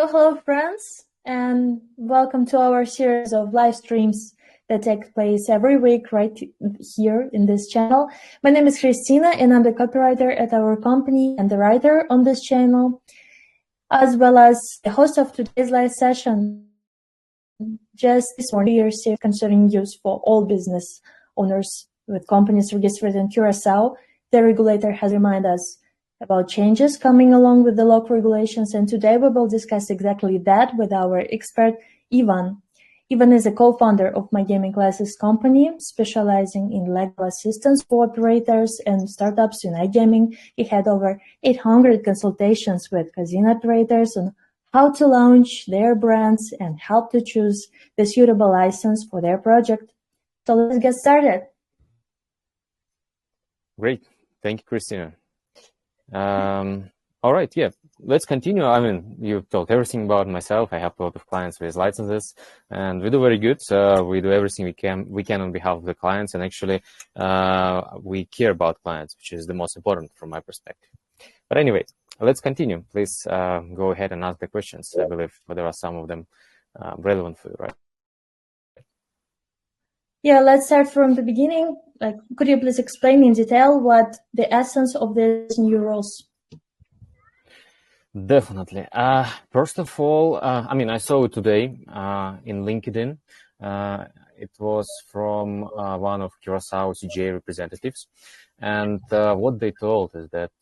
So hello friends, and welcome to our series of live streams that take place every week right here in this channel. My name is Christina and I'm the copywriter at our company and the writer on this channel, as well as the host of today's live session. Just this morning, we are safe considering use for all business owners with companies registered in Curaçao. The regulator has reminded us about changes coming along with the local regulations, and today we will discuss exactly that with our expert, Ivan. Ivan is a co-founder of My Gaming Classes company, specializing in legal assistance for operators and startups in iGaming. He had over 800 consultations with casino operators on how to launch their brands and help to choose the suitable license for their project. So let's get started. Great. Thank you, Christina. All right, yeah, let's continue. I mean, you've told everything about myself. I have a lot of clients with licenses, and we do very good. We do everything we can on behalf of the clients, and actually, we care about clients, which is the most important from my perspective. But anyway, let's continue. Please go ahead and ask the questions. I believe there are some of them relevant for you, right? Yeah, let's start from the beginning. Could you please explain in detail what the essence of these new rules? Definitely. First of all, I mean, I saw it today in LinkedIn. It was from one of Curaçao CGA representatives, and what they told is that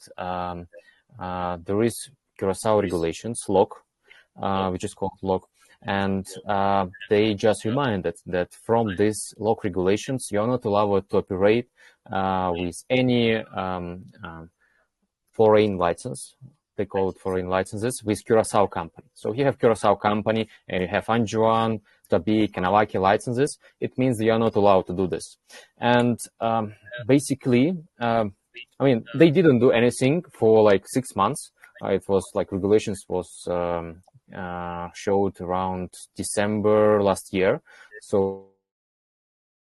there is Curaçao regulations, LOC, which is called LOC, and they just reminded that from these LOC regulations, you're not allowed to operate with any foreign license. They call it foreign licenses with Curaçao company. So you have Curaçao company and you have Anjouan, Shady, Curacao licenses. It means you're not allowed to do this. And basically, I mean, they didn't do anything for like 6 months. It was like regulations was showed around December last year. So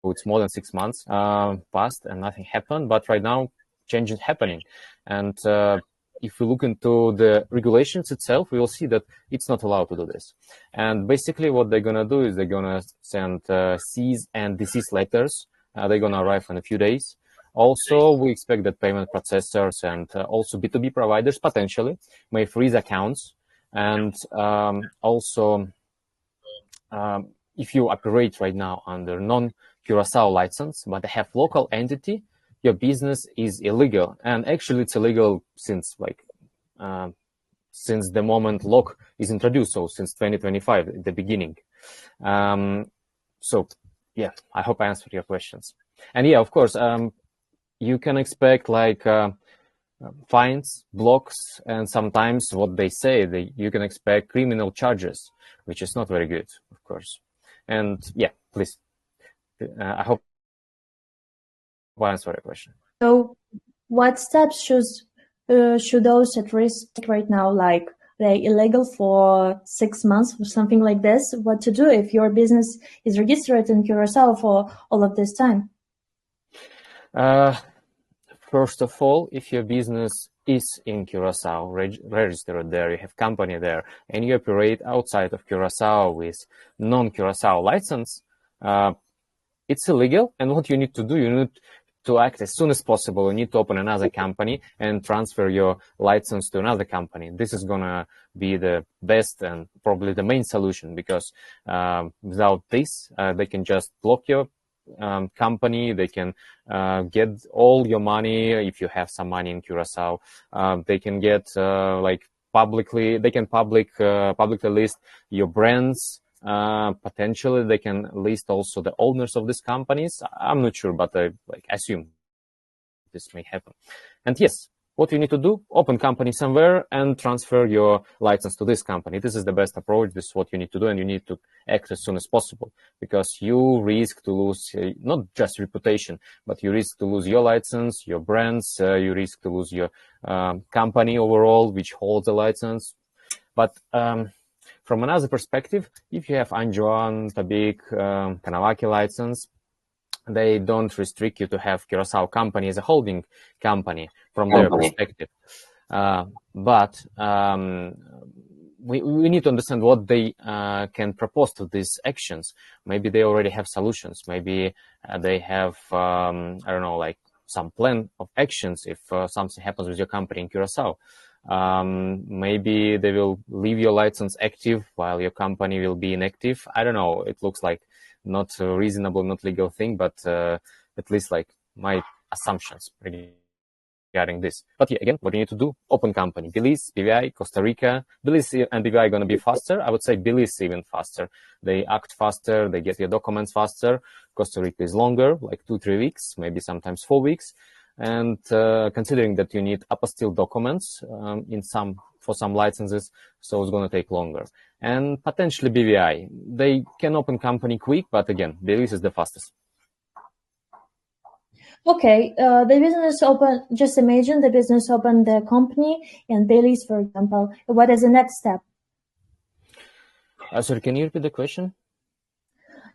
it's more than 6 months passed and nothing happened. But right now, change is happening. And if we look into the regulations itself, we will see that it's not allowed to do this. And basically what they're going to do is they're going to send cease and desist letters. They're going to arrive in a few days. Also, we expect that payment processors and also B2B providers potentially may freeze accounts. And also, if you operate right now under non-Curaçao license, but have local entity, your business is illegal. And actually it's illegal since since the moment LOC is introduced, so since 2025 at the beginning. So yeah, I hope I answered your questions. And yeah, of course, you can expect like fines, blocks, and sometimes what they say, you can expect criminal charges, which is not very good, of course. And yeah, please, I hope I answered your question. So what steps should those at risk take right now, like they're illegal for 6 months or something like this? What to do if your business is registered in Curaçao for all of this time? First of all, if your business is in Curaçao, registered there, you have company there, and you operate outside of Curaçao with non-Curaçao license, it's illegal. And what you need to do, you need to act as soon as possible. You need to open another company and transfer your license to another company. This is going to be the best and probably the main solution, because without this, they can just block your company. They can get all your money. If you have some money in Curaçao, they can get publicly list your brands. Potentially they can list also the owners of these companies. I'm not sure, but I assume this may happen. And yes, what you need to do, open company somewhere and transfer your license to this company. This is the best approach. This is what you need to do, and you need to act as soon as possible, because you risk to lose not just reputation, but you risk to lose your license, your brands, you risk to lose your company overall, which holds a license. But from another perspective, if you have Anjouan, Tabik, Curacao license, they don't restrict you to have Curaçao company as a holding company from their perspective. But we need to understand what they can propose to these actions. Maybe they already have solutions. Maybe they have, I don't know, like some plan of actions if something happens with your company in Curacao. Maybe they will leave your license active while your company will be inactive. I don't know. It looks like not a reasonable, not legal thing, but at least like my assumptions regarding this. But yeah, again, what you need to do, open company. Belize, BVI, Costa Rica. Belize and BVI are going to be faster. I would say Belize even faster. They act faster. They get your documents faster. Costa Rica is longer, like 2-3 weeks, maybe sometimes 4 weeks. And considering that you need apostille documents for some licenses, so it's going to take longer. And potentially BVI. They can open company quick, but again, Belize is the fastest. Okay, the business open, just imagine the business opened the company in Belize, for example. What is the next step? Sorry, can you repeat the question?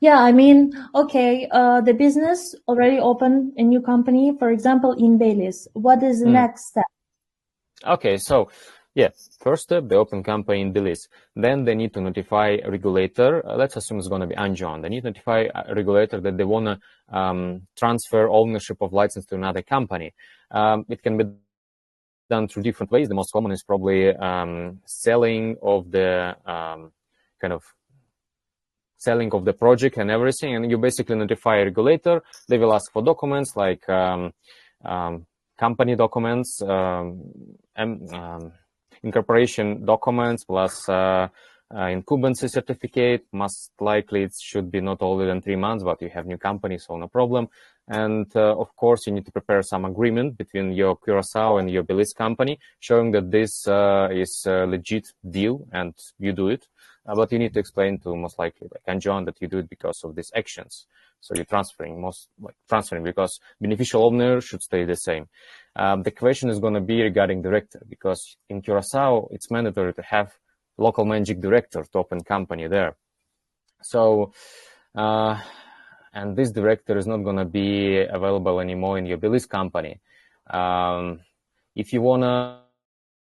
Yeah, I mean, okay, the business already opened a new company, for example, in Belize. What is the next step? Okay, so yeah, first step, they open company in Belize. Then they need to notify a regulator. Let's assume it's going to be Anjouan. They need to notify a regulator that they want to transfer ownership of license to another company. It can be done through different ways. The most common is probably selling of the selling of the project and everything. And you basically notify a regulator. They will ask for documents like company documents, incorporation documents, plus incumbency certificate. Most likely it should be not older than 3 months, but you have new company, so no problem. And of course, you need to prepare some agreement between your Curaçao and your Belize company, showing that this is a legit deal and you do it. But you need to explain to most likely like Anjouan that you do it because of these actions. So you're transferring because beneficial owner should stay the same. The question is going to be regarding director, because in Curaçao, it's mandatory to have local managing director to open company there. So, and this director is not going to be available anymore in your Belize company. If you want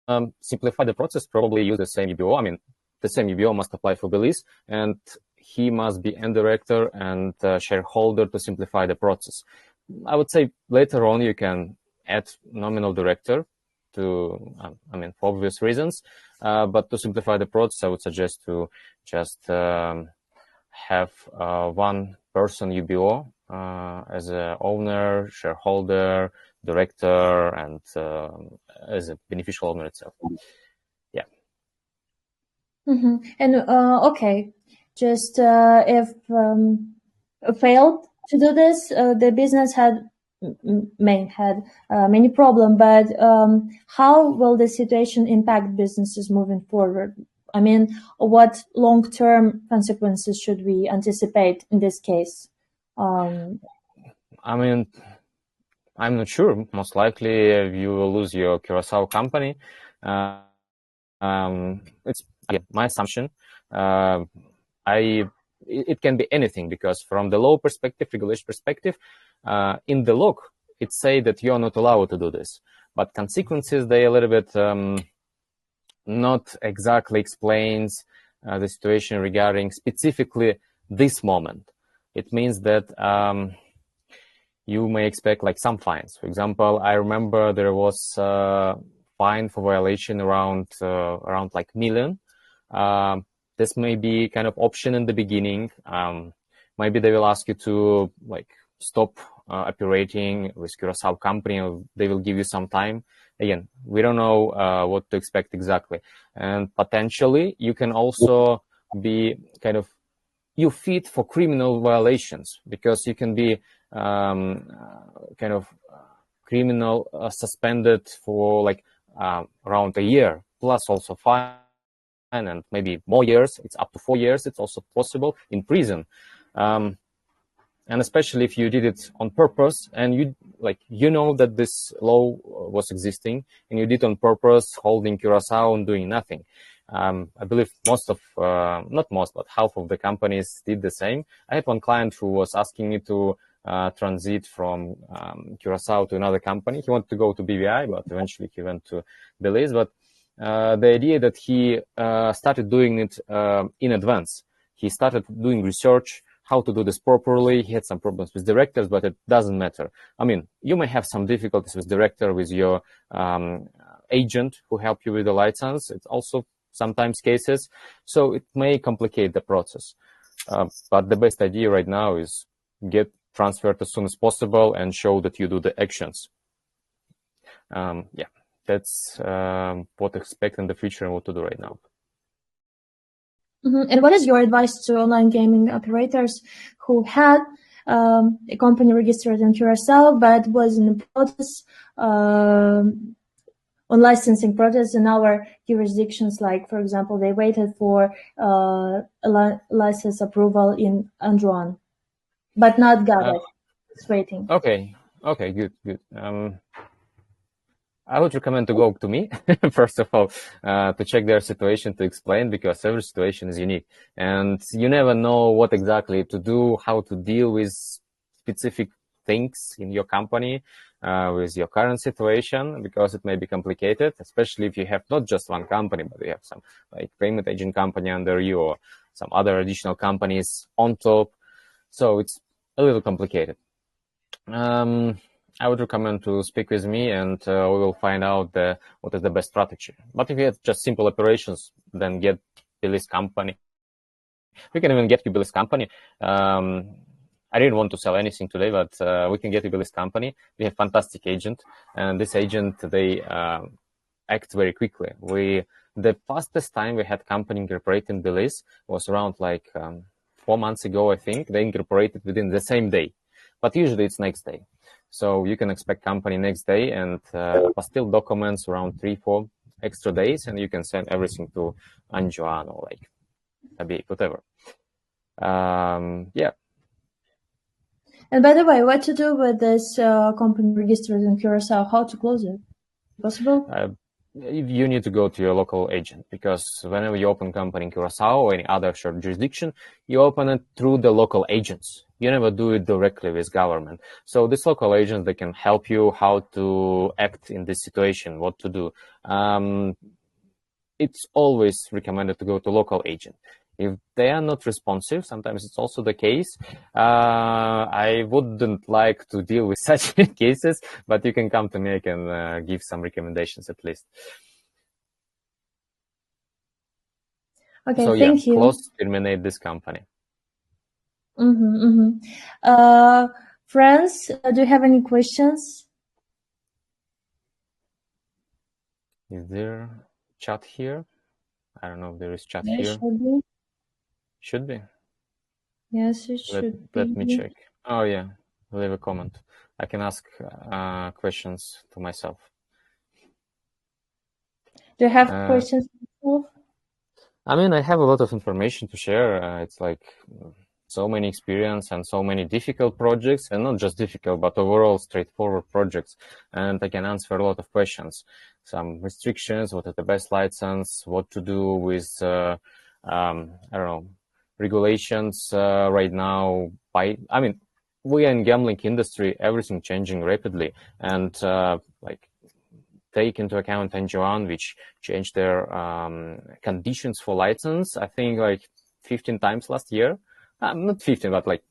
to simplify the process, probably use the same UBO. I mean, the same UBO must apply for Belize, and he must be end director and shareholder to simplify the process. I would say later on you can add nominal director to, for obvious reasons, but to simplify the process, I would suggest to just have one person UBO as a owner, shareholder, director, and as a beneficial owner itself. Yeah. Mm-hmm. And okay, just if failed to do this, the business had many problems, but how will the situation impact businesses moving forward? I mean, what long-term consequences should we anticipate in this case? I'm not sure. Most likely you will lose your Curaçao company. It's again my assumption. It can be anything, because from the law perspective, regulation perspective, in the law it say that you are not allowed to do this, but consequences, they a little bit not exactly explains the situation regarding specifically this moment. It means that you may expect like some fines. For example, I remember there was a fine for violation around like million. This may be kind of option in the beginning. Maybe they will ask you to like stop operating with Curaçao company, or they will give you some time. Again, we don't know what to expect exactly. And potentially you can also be kind of, you fit for criminal violations, because you can be kind of criminal suspended for like around a year, plus also fine, and maybe more years. It's up to 4 years. It's also possible in prison. And especially if you did it on purpose, and you know that this law was existing, and you did on purpose, holding Curaçao and doing nothing. I believe most of, not most, but half of the companies did the same. I had one client who was asking me to transit from Curaçao to another company. He wanted to go to BVI, but eventually he went to Belize. But the idea that he started doing it in advance. He started doing research how to do this properly. He had some problems with directors, but it doesn't matter. I mean, you may have some difficulties with director, with your agent who help you with the license. It's also sometimes cases, so it may complicate the process. But the best idea right now is get transferred as soon as possible and show that you do the actions. Yeah, that's what to expect in the future and what to do right now. And what is your advice to online gaming operators who had a company registered in Curacao but was in the process on licensing process in our jurisdictions? Like, for example, they waited for a license approval in Anjouan, but not got it. It's waiting. Okay, good. I would recommend to go to me, first of all, to check their situation, to explain, because every situation is unique. And you never know what exactly to do, how to deal with specific things in your company, with your current situation, because it may be complicated, especially if you have not just one company, but you have some like payment agent company under you or some other additional companies on top. So it's a little complicated. I would recommend to speak with me, and we will find out what is the best strategy. But if you have just simple operations, then get Billy's company. We can even get you Billy's company. I didn't want to sell anything today, but we can get you Billy's company. We have fantastic agent, and this agent, they act very quickly. The fastest time we had company incorporated in Belize was around like 4 months ago, I think. They incorporated within the same day, but usually it's next day. So you can expect company next day, and apostille documents around 3-4 extra days, and you can send everything to Anjouan or like maybe whatever. Yeah. And by the way, what to do with this company registered in Curacao? How to close it? Possible? You need to go to your local agent, because whenever you open company in Curaçao or any other shared jurisdiction, you open it through the local agents. You never do it directly with government. So this local agent, they can help you how to act in this situation, what to do. It's always recommended to go to local agent. If they are not responsive, sometimes it's also the case. I wouldn't like to deal with such cases, but you can come to me. I can give some recommendations at least. Okay, so thank you. Close, terminate this company. Friends, do you have any questions? Is there chat here? I don't know if there is chat Yeah, here. should be. Should be. Yes, it should be. Let me check. Oh yeah, leave a comment. I can ask questions to myself. Do you have questions yourself? I mean, I have a lot of information to share. It's like so many experience and so many difficult projects, and not just difficult, but overall straightforward projects. And I can answer a lot of questions. Some restrictions, what is the best license, what to do with, I don't know, regulations right now. I mean, we are in gambling industry, everything changing rapidly, and like take into account Anjouan, which changed their conditions for license, I think like 15 times last year. Not 15, but like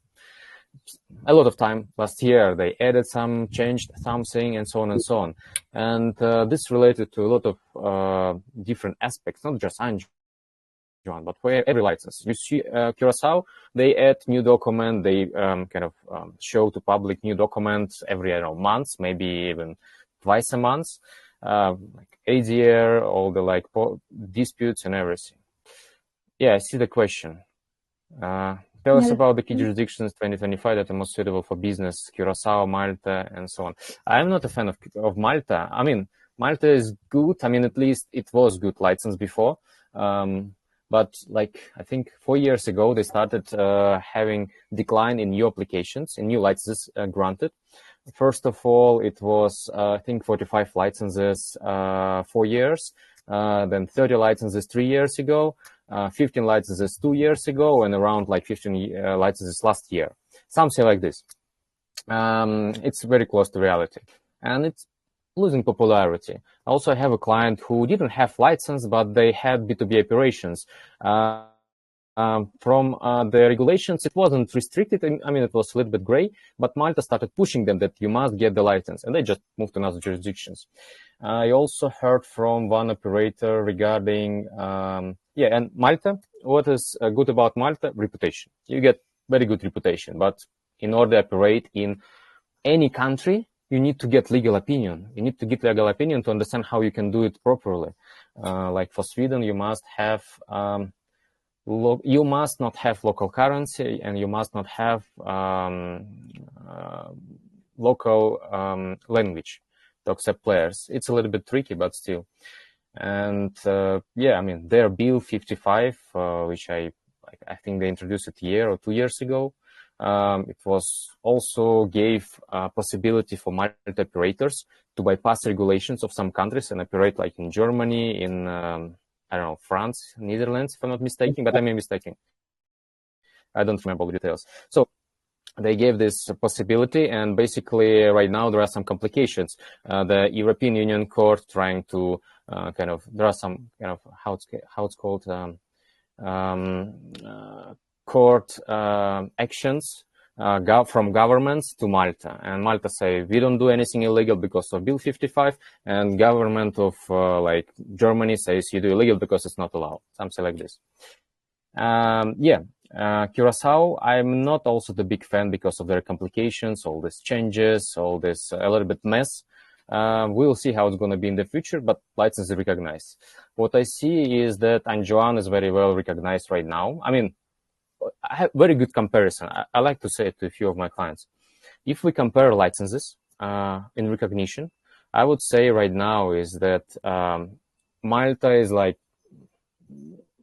a lot of time last year. They added some, changed something, and so on and so on. And this related to a lot of different aspects, not just Anjouan, but for every license. You see Curaçao, they add new document, they kind of show to public new documents every, I don't know, months, maybe even twice a month. Like ADR, all the like disputes and everything. Yeah, I see the question. Tell us about the key jurisdictions 2025 that are most suitable for business, Curaçao, Malta, and so on. I'm not a fan of Malta. I mean, Malta is good. I mean, at least it was good license before. But like, I think 4 years ago, they started having decline in new applications, in new licenses granted. First of all, it was, I think, 45 licenses 4 years, then 30 licenses 3 years ago, 15 licenses 2 years ago, and around like 15 licenses last year. Something like this. It's very close to reality. And it's losing popularity. Also, I have a client who didn't have license, but they had B2B operations. From the regulations, it wasn't restricted. I mean, it was a little bit gray, but Malta started pushing them that you must get the license, and they just moved to another jurisdictions. I also heard from one operator regarding, and Malta. What is good about Malta? Reputation. You get very good reputation, but in order to operate in any country, you need to get legal opinion. You need to get legal opinion to understand how you can do it properly. Like for Sweden, you must have you must not have local currency, and you must not have local language to accept players. It's a little bit tricky, but still. And I mean, their bill 55, which I think they introduced it a year or 2 years ago. It was also gave a possibility for market operators to bypass regulations of some countries and operate like in Germany, in I don't know, France, Netherlands, if I'm not mistaken, but I may be mistaken. I don't remember all the details. So they gave this possibility, and basically right now there are some complications. The European Union Court trying to there are some kind of how it's called court actions from governments to Malta, and Malta say we don't do anything illegal because of Bill 55, and government of like Germany says you do illegal because it's not allowed, something like this. Curacao, I'm not also the big fan because of their complications, all these changes, all this a little bit mess. We'll see how it's going to be in the future, but license is recognized. What I see is that Anjouan is very well recognized right now. I mean, I have very good comparison. I like to say it to a few of my clients. If we compare licenses in recognition, I would say right now is that Malta is like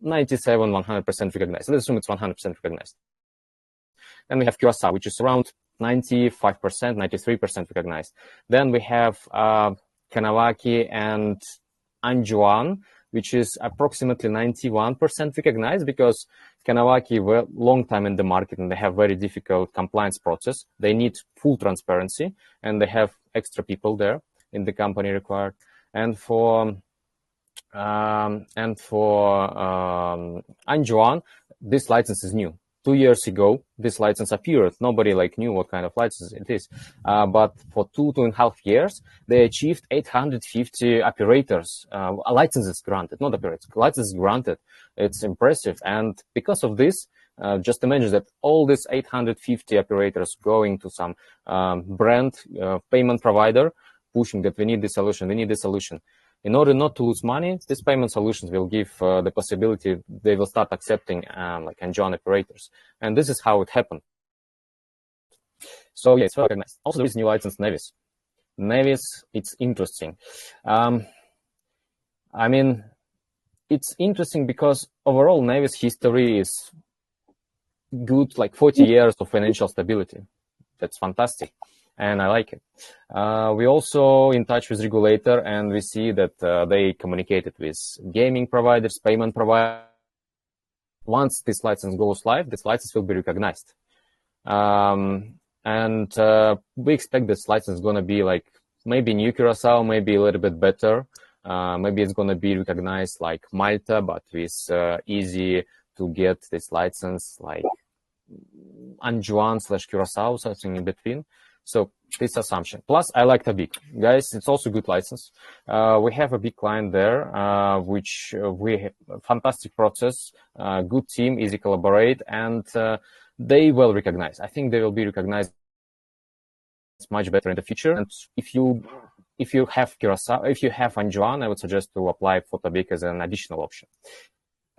97, 100% recognized. Let's assume it's 100% recognized. Then we have Curaçao, which is around 95%, 93% recognized. Then we have Kanawaki and Anjouan, which is approximately 91% recognized, because Kanawaki were long time in the market and they have very difficult compliance process. They need full transparency, and they have extra people there in the company required. And for Anjouan, this license is new. 2 years ago, this license appeared. Nobody knew what kind of license it is. But for 2.5 years, they achieved 850 operators, licenses granted, not operators, licenses granted. It's impressive. And because of this, just imagine that all these 850 operators going to some brand payment provider, pushing that we need this solution, we need this solution. In order not to lose money, these payment solutions will give the possibility they will start accepting Anjouan operators. And this is how it happened. So yeah, it's well recognized. Also, there is new license Nevis. Nevis, it's interesting. I mean, it's interesting because overall Nevis history is good, 40 years of financial stability. That's fantastic. And I like it. We also in touch with regulator, and we see that they communicated with gaming providers, payment providers. Once this license goes live, this license will be recognized. And we expect this license is going to be maybe new Curaçao, maybe a little bit better. Maybe it's going to be recognized like Malta, but with easy to get this license like Anjouan/Curaçao, something in between. So this assumption. Plus, I like Tabik. Guys, it's also good license. We have a big client there, which we have a fantastic process, good team, easy collaborate, and they will recognize. I think they will be recognized much better in the future. And if you have Curaçao, if you have Anjouan, I would suggest to apply for Tabik as an additional option.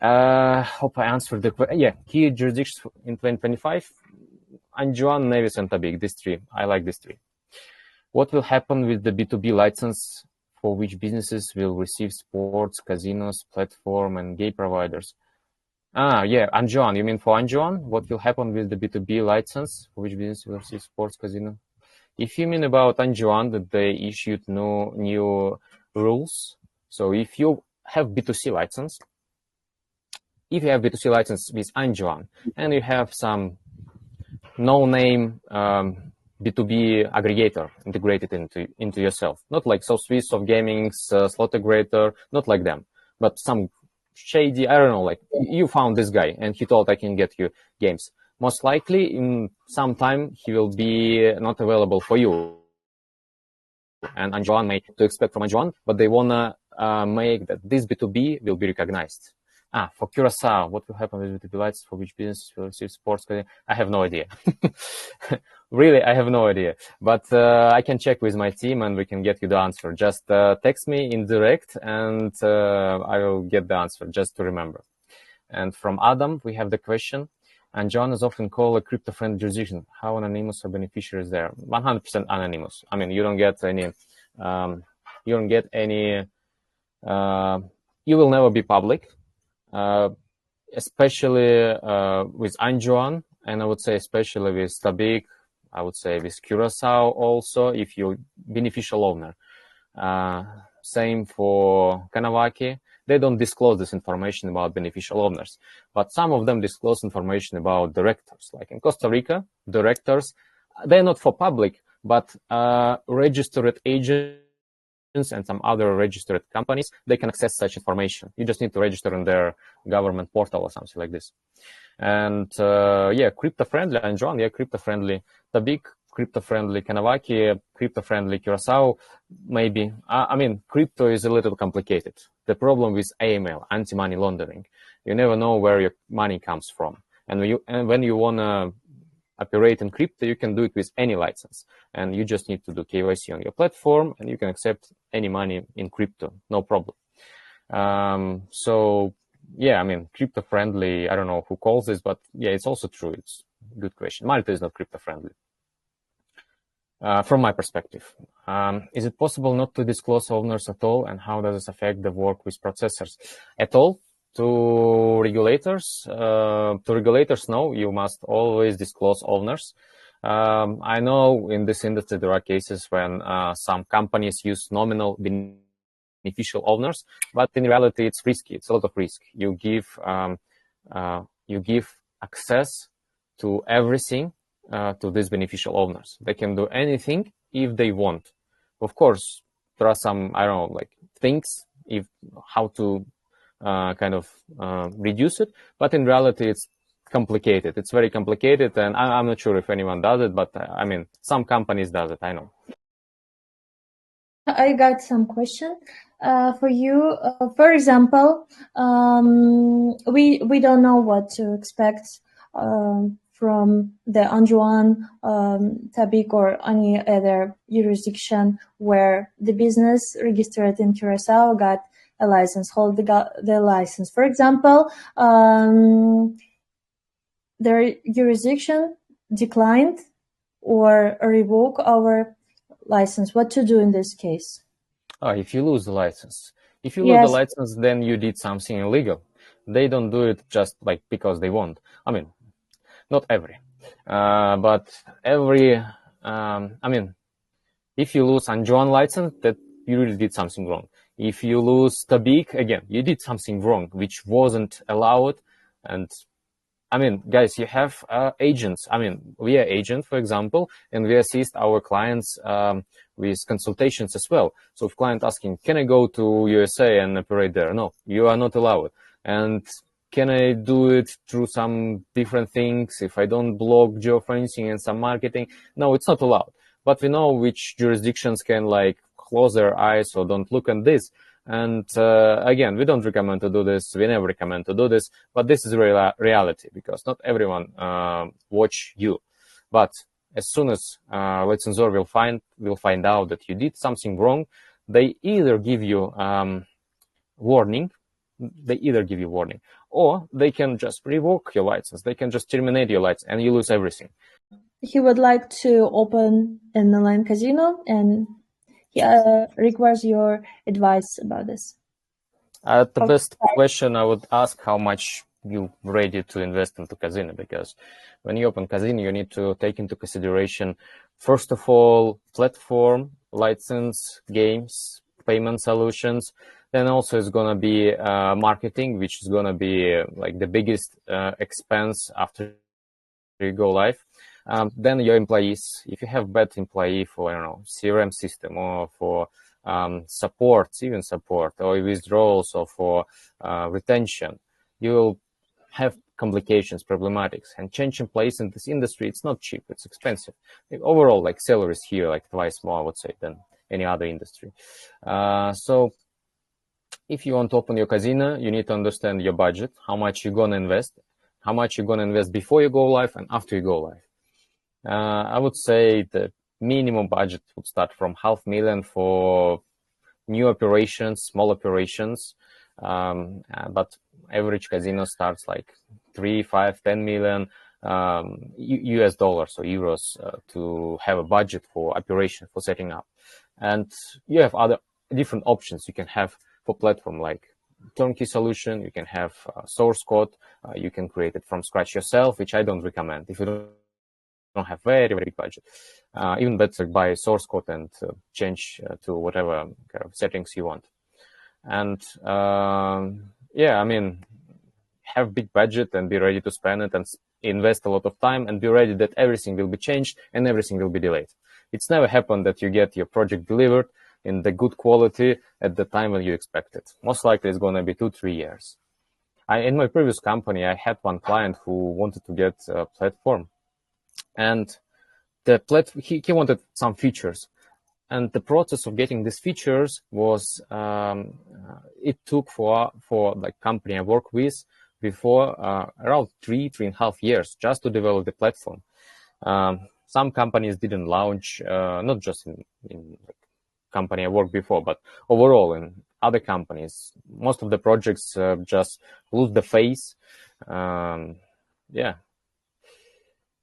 Hope I answered the question. Yeah, key jurisdictions in 2025. Anjouan, Nevis, and Tabik, these three. I like these three. What will happen with the B2B license for which businesses will receive sports, casinos, platform, and gay providers? Yeah, Anjouan. You mean for Anjouan? What will happen with the B2B license for which business will receive sports, casino? If you mean about Anjouan, that they issued no new rules. So if you have B2C license, with Anjouan, and you have some no-name B2B aggregator integrated into yourself. Not like Swiss of Gaming's slot aggregator, not like them, but some Shady, I don't know, like you found this guy and he told I can get you games. Most likely in some time he will be not available for you. And Anjouan may to expect from Anjouan, but they wanna make that this B2B will be recognized. For Curaçao, what will happen with B2B lights for which business will receive sports? I have no idea. Really, I have no idea. But I can check with my team and we can get you the answer. Just text me in direct and I will get the answer just to remember. And from Adam, we have the question. And John is often called a crypto-friendly jurisdiction. How anonymous are beneficiaries there? 100% anonymous. I mean, you don't get any, you will never be public, especially with Anjouan, and I would say especially with Tabik, I would say with Curaçao also, if you're beneficial owner. Same for Kanawaki. They don't disclose this information about beneficial owners, but some of them disclose information about directors. Like in Costa Rica, directors, they're not for public, but registered agents and some other registered companies, they can access such information. You just need to register in their government portal or something like this. And crypto-friendly, Anjouan, crypto-friendly. Tabik, crypto-friendly. Kanawaki, crypto-friendly. Curaçao, maybe. I mean, crypto is a little complicated. The problem with AML, anti-money laundering, you never know where your money comes from. And when you want to operate in crypto, you can do it with any license. And you just need to do KYC on your platform, and you can accept any money in crypto, no problem. I mean, crypto-friendly, I don't know who calls this, but yeah, it's also true. It's a good question. Malta is not crypto-friendly. From my perspective, is it possible not to disclose owners at all, and how does this affect the work with processors? At all? To regulators? No, you must always disclose owners. I know in this industry there are cases when some companies use nominal beneficial owners, but in reality it's risky. It's a lot of risk. You give access to everything to these beneficial owners. They can do anything if they want. Of course, there are some, I don't know, like things how to reduce it, but in reality it's complicated. It's very complicated, and I'm not sure if anyone does it, but I mean, some companies does it, I know. I got some question for you. For example, we don't know what to expect from the Anjouan, Tabik, or any other jurisdiction where the business registered in Curaçao got a license, hold the license. For example, their jurisdiction declined or revoke our license. What to do in this case? If you lose the license. If you lose the license, then you did something illegal. They don't do it just like because they want. I mean, not every, but every. I mean, if you lose Anjouan license, that you really did something wrong. If you lose Tabik, again, you did something wrong, which wasn't allowed. And I mean, guys, you have agents. I mean, we are agents, for example, and we assist our clients with consultations as well. So if client asking, can I go to USA and operate there? No, you are not allowed. And can I do it through some different things if I don't block geofencing and some marketing? No, it's not allowed. But we know which jurisdictions can like close their eyes or don't look at this. And again, we don't recommend to do this. We never recommend to do this. But this is reality because not everyone watch you. But as soon as licensor will find out that you did something wrong, they either give you warning. Or they can just revoke your license. They can just terminate your license and you lose everything. He would like to open an online casino and he requires your advice about this. The best question I would ask, how much you ready to invest into casino, because when you open casino, you need to take into consideration, first of all, platform, license, games, payment solutions. Then also it's going to be marketing, which is going to be like the biggest expense after you go live. Then your employees, if you have bad employee for, I don't know, CRM system or for support, even support, or withdrawals, or for retention, you will have complications, problematics. And changing place in this industry, it's not cheap, it's expensive. Overall, like salaries here, like twice more, I would say, than any other industry. So if you want to open your casino, you need to understand your budget, how much you're gonna invest, how much you're gonna invest before you go live and after you go live. I would say the minimum budget would start from $500,000 for new operations, small operations, but average casino starts like 3, 5, 10 million US dollars or euros to have a budget for operation, for setting up. And you have other different options you can have for platform, like turnkey solution. You can have source code. You can create it from scratch yourself, which I don't recommend if you don't have very, very big budget. Even better, buy source code and change to whatever kind of settings you want. And yeah, I mean, have big budget and be ready to spend it and invest a lot of time and be ready that everything will be changed and everything will be delayed. It's never happened that you get your project delivered in the good quality at the time when you expect it. Most likely it's going to be 2-3 years. In my previous company, I had one client who wanted to get a platform, and he wanted some features. And the process of getting these features was, it took for the company I work with before around 3.5 years just to develop the platform. Some companies didn't launch, not just in the company I worked before, but overall in other companies. Most of the projects just lose the face.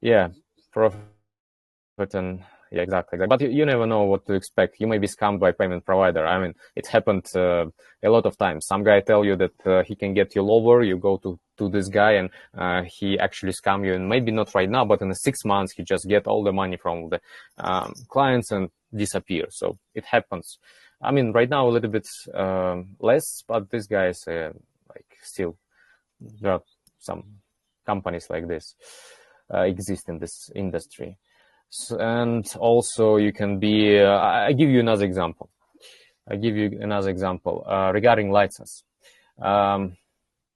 Yeah, profit and yeah, exactly. But you never know what to expect. You may be scammed by payment provider. I mean, it happened a lot of times. Some guy tell you that he can get you lower. You go to this guy and he actually scam you. And maybe not right now, but in 6 months, he just get all the money from the clients and disappear. So it happens. I mean, right now a little bit less, but these guys like still, there are some companies like this exist in this industry. And also you can be, I give you another example. Regarding license.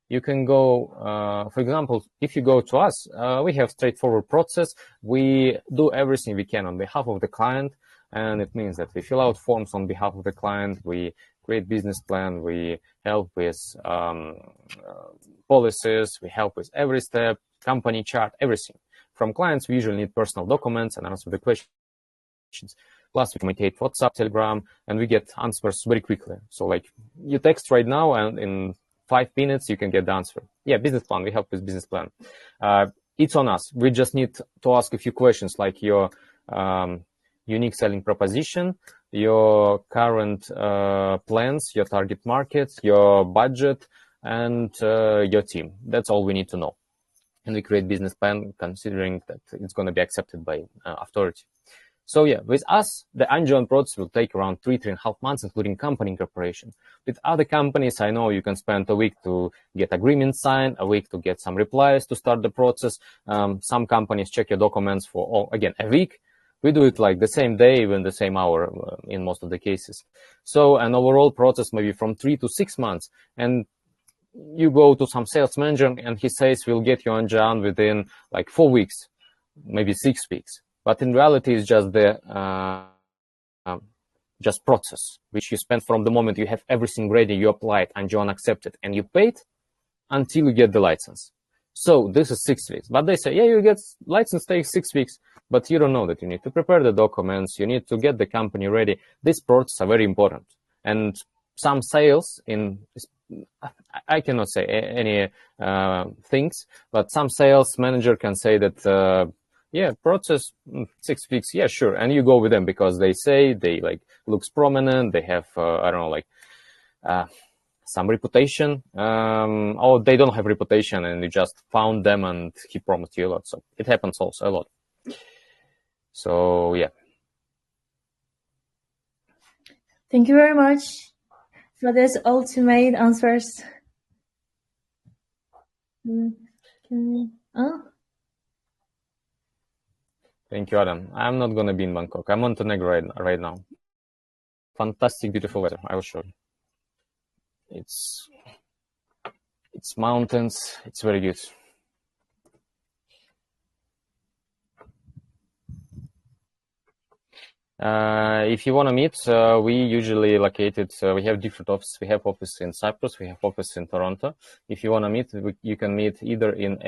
You can go, for example, if you go to us, we have straightforward process. We do everything we can on behalf of the client. And it means that we fill out forms on behalf of the client. We create business plan. We help with policies. We help with every step, company chart, everything. From clients, we usually need personal documents and answer the questions. Plus, we communicate WhatsApp, Telegram, and we get answers very quickly. So, like, you text right now, and in 5 minutes, you can get the answer. Yeah, business plan. We help with business plan. It's on us. We just need to ask a few questions, like your unique selling proposition, your current plans, your target markets, your budget, and your team. That's all we need to know. And we create business plan considering that it's going to be accepted by authority. So yeah, with us, the Anjouan process will take around 3.5 months, including company incorporation. With other companies, I know you can spend a week to get agreements signed, a week to get some replies to start the process. Some companies check your documents for, again, a week. We do it like the same day, even the same hour in most of the cases. So an overall process maybe from 3 to 6 months. And you go to some sales manager and he says, we'll get you on Anjouan within like 4 weeks, maybe 6 weeks. But in reality, it's just the process, which you spend from the moment you have everything ready, you applied, Anjouan accepted, and you paid until you get the license. So this is 6 weeks. But they say, yeah, you get license takes 6 weeks, but you don't know that you need to prepare the documents, you need to get the company ready. These processes are very important. And some sales I cannot say any things, but some sales manager can say that, yeah, process 6 weeks. Yeah, sure. And you go with them because they say they like looks prominent. They have, I don't know, like some reputation, or they don't have reputation and you just found them and he promised you a lot. So it happens also a lot. So yeah. Thank you very much for this ultimate answers. Thank you, Adam. I'm not going to be in Bangkok. I'm Montenegro right now. Fantastic, beautiful weather. I will show you. It's mountains. It's very good. If you want to meet, we usually located, we have different offices. We have office in Cyprus, we have office in Toronto. If you want to meet, you can meet either in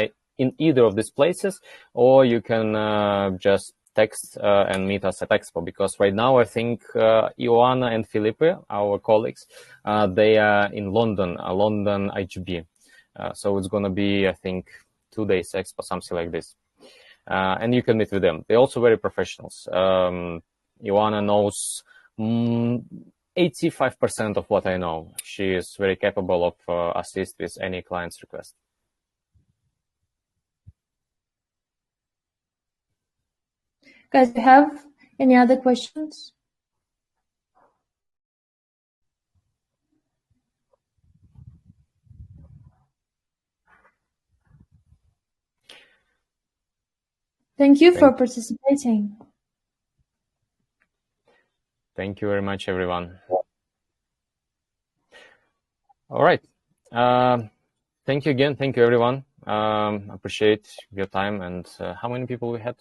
either of these places, or you can just text and meet us at Expo, because right now I think Ioana and Felipe, our colleagues, they are in London IGB. So it's going to be, I think, 2 days Expo, something like this. And you can meet with them. They're also very professionals. Ioana knows 85% of what I know. She is very capable of assist with any client's request. Guys, do you have any other questions? Thank you for participating. Thank you very much, everyone. All right. Thank you again. Thank you, everyone. Appreciate your time. And how many people we had?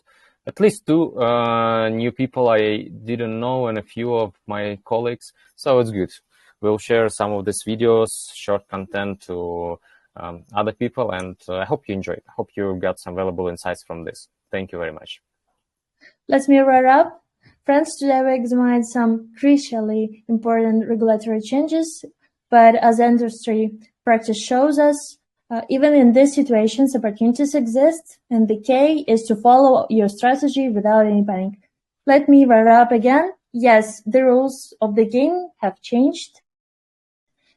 At least 2 new people I didn't know, and a few of my colleagues. So it's good. We'll share some of these videos, short content to other people, and I hope you enjoyed. I hope you got some valuable insights from this. Thank you very much. Let me wrap up. Friends, today we examined some crucially important regulatory changes, but as industry practice shows us, even in these situations, opportunities exist, and the key is to follow your strategy without any panic. Let me wrap up again. Yes, the rules of the game have changed,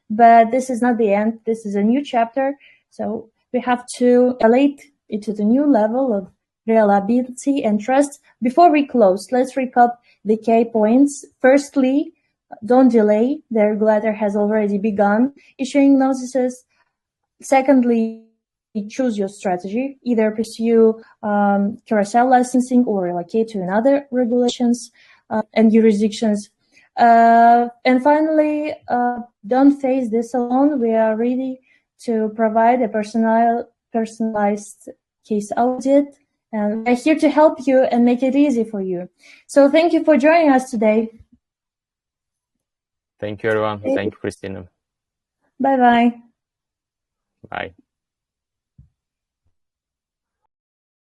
but this is not the end. This is a new chapter, so we have to elevate it to the new level of reliability and trust. Before we close, let's recap the key points. Firstly, don't delay. The regulator has already begun issuing notices. Secondly, choose your strategy. Either pursue Curaçao licensing or relocate to another regulations and jurisdictions. And finally, don't face this alone. We are ready to provide a personalized case audit, and we're here to help you and make it easy for you. So thank you for joining us today. Thank you, everyone. Thank you, Christina. Bye-bye. Bye.